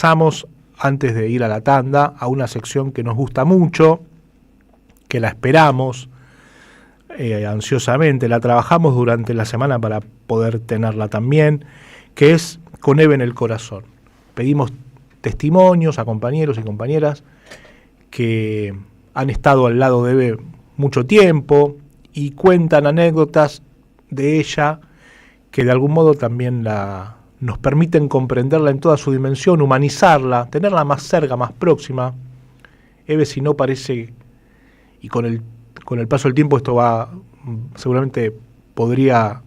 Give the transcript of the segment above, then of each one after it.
Pasamos, antes de ir a la tanda, a una sección que nos gusta mucho, que la esperamos ansiosamente, la trabajamos durante la semana para poder tenerla también, que es Con Eve en el Corazón. Pedimos testimonios a compañeros y compañeras que han estado al lado de Eve mucho tiempo y cuentan anécdotas de ella que de algún modo también nos permiten comprenderla en toda su dimensión, humanizarla, tenerla más cerca, más próxima. Eve, si no, parece, y con el paso del tiempo esto seguramente podría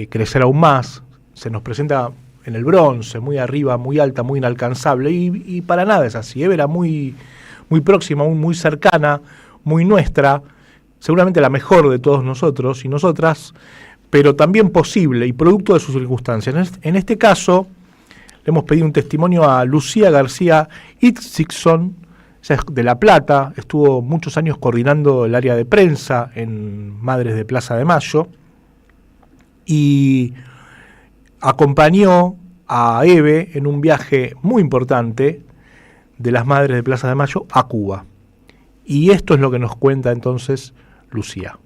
crecer aún más, se nos presenta en el bronce, muy arriba, muy alta, muy inalcanzable, y para nada es así. Eve era muy, muy próxima, muy cercana, muy nuestra, seguramente la mejor de todos nosotros y nosotras, pero también posible y producto de sus circunstancias. En este caso, le hemos pedido un testimonio a Lucía García Itzigson, ella es de La Plata, estuvo muchos años coordinando el área de prensa en Madres de Plaza de Mayo, y acompañó a Eve en un viaje muy importante de las Madres de Plaza de Mayo a Cuba. Y esto es lo que nos cuenta entonces Lucía.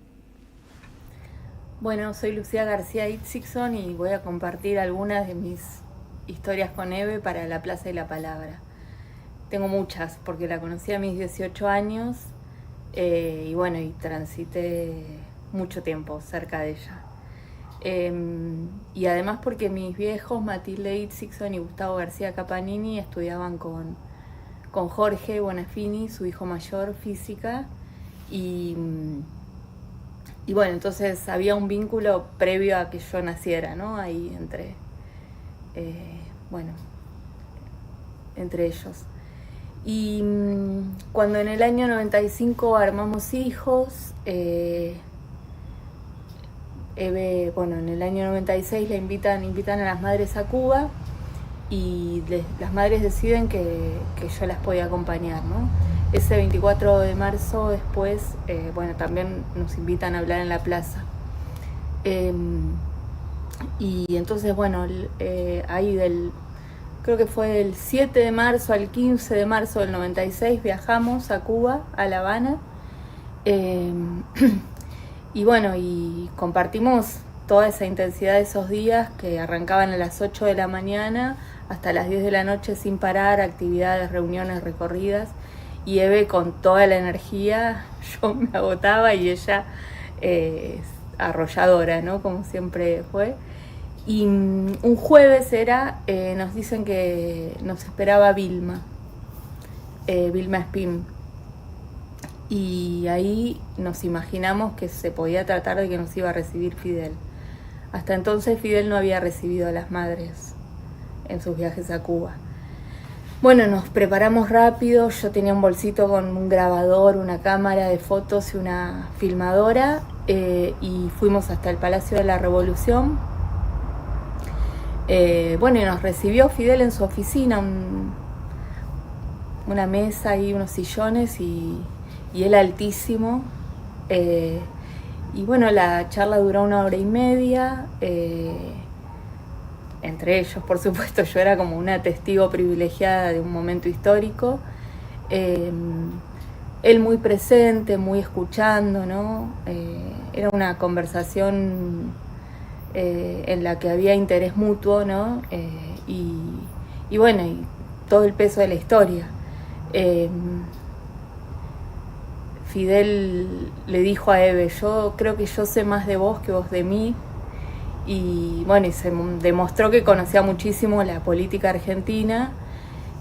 Bueno, soy Lucía García Itzigson y voy a compartir algunas de mis historias con Eve para la Plaza de la Palabra. Tengo muchas, porque la conocí a mis 18 años y bueno, y transité mucho tiempo cerca de ella. Y además porque mis viejos, Matilde Itzigson y Gustavo García Capanini, estudiaban con Jorge Bonafini, su hijo mayor, física, y bueno, entonces había un vínculo previo a que yo naciera, ¿no? Ahí entre ellos. Y cuando en el año 95 armamos hijos, Eve, en el año 96 invitan a las madres a Cuba y las madres deciden que yo las podía acompañar, ¿no? Ese 24 de marzo después, también nos invitan a hablar en la plaza. Y entonces, creo que fue del 7 de marzo al 15 de marzo del 96, viajamos a Cuba, a La Habana. Y compartimos toda esa intensidad de esos días que arrancaban a las 8 de la mañana hasta las 10 de la noche sin parar, actividades, reuniones, recorridas. Y Eve con toda la energía, yo me agotaba y ella arrolladora, ¿no? Como siempre fue. Y un jueves nos dicen que nos esperaba Vilma Spin. Y ahí nos imaginamos que se podía tratar de que nos iba a recibir Fidel. Hasta entonces Fidel no había recibido a las madres en sus viajes a Cuba. Bueno, nos preparamos rápido, yo tenía un bolsito con un grabador, una cámara de fotos y una filmadora, y fuimos hasta el Palacio de la Revolución. Y nos recibió Fidel en su oficina, una mesa y unos sillones y él altísimo. La charla duró 1 hora y media. Entre ellos, por supuesto, yo era como una testigo privilegiada de un momento histórico. Él muy presente, muy escuchando, ¿no? Era una conversación en la que había interés mutuo, ¿no? Y todo el peso de la historia. Fidel le dijo a Eve: yo creo que yo sé más de vos que vos de mí. Y se demostró que conocía muchísimo la política argentina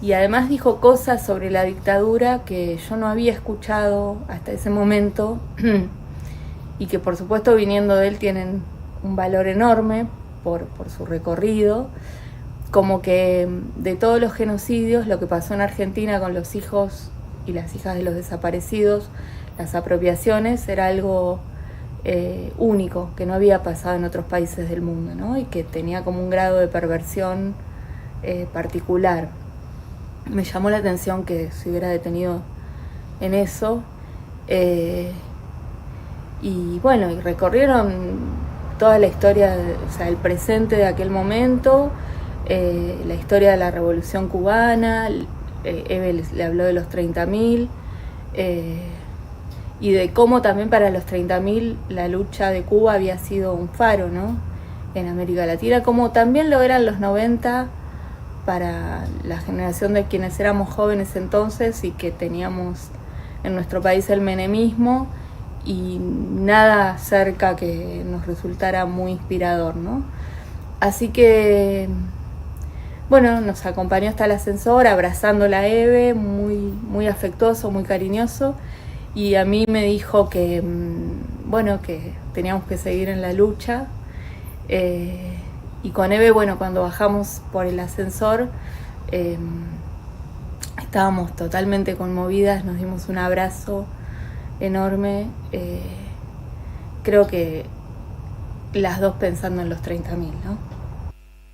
y además dijo cosas sobre la dictadura que yo no había escuchado hasta ese momento y que por supuesto viniendo de él tienen un valor enorme por su recorrido, como que de todos los genocidios, lo que pasó en Argentina con los hijos y las hijas de los desaparecidos, las apropiaciones, era algo único, que no había pasado en otros países del mundo, ¿no? Y que tenía como un grado de perversión particular. Me llamó la atención que se hubiera detenido en eso. Y recorrieron toda la historia, el presente de aquel momento, la historia de la Revolución Cubana. Eve le habló de los 30.000 y de cómo también para los 30.000 la lucha de Cuba había sido un faro, ¿no?, en América Latina, como también lo eran los 90 para la generación de quienes éramos jóvenes entonces y que teníamos en nuestro país el menemismo, y nada cerca que nos resultara muy inspirador, ¿no? Así que, bueno, nos acompañó hasta el ascensor abrazándola a Eve, muy, muy afectuoso, muy cariñoso, y a mí me dijo que, bueno, que teníamos que seguir en la lucha. Y con Eve, bueno, cuando bajamos por el ascensor, estábamos totalmente conmovidas, nos dimos un abrazo enorme, creo que las dos pensando en los 30.000, ¿no?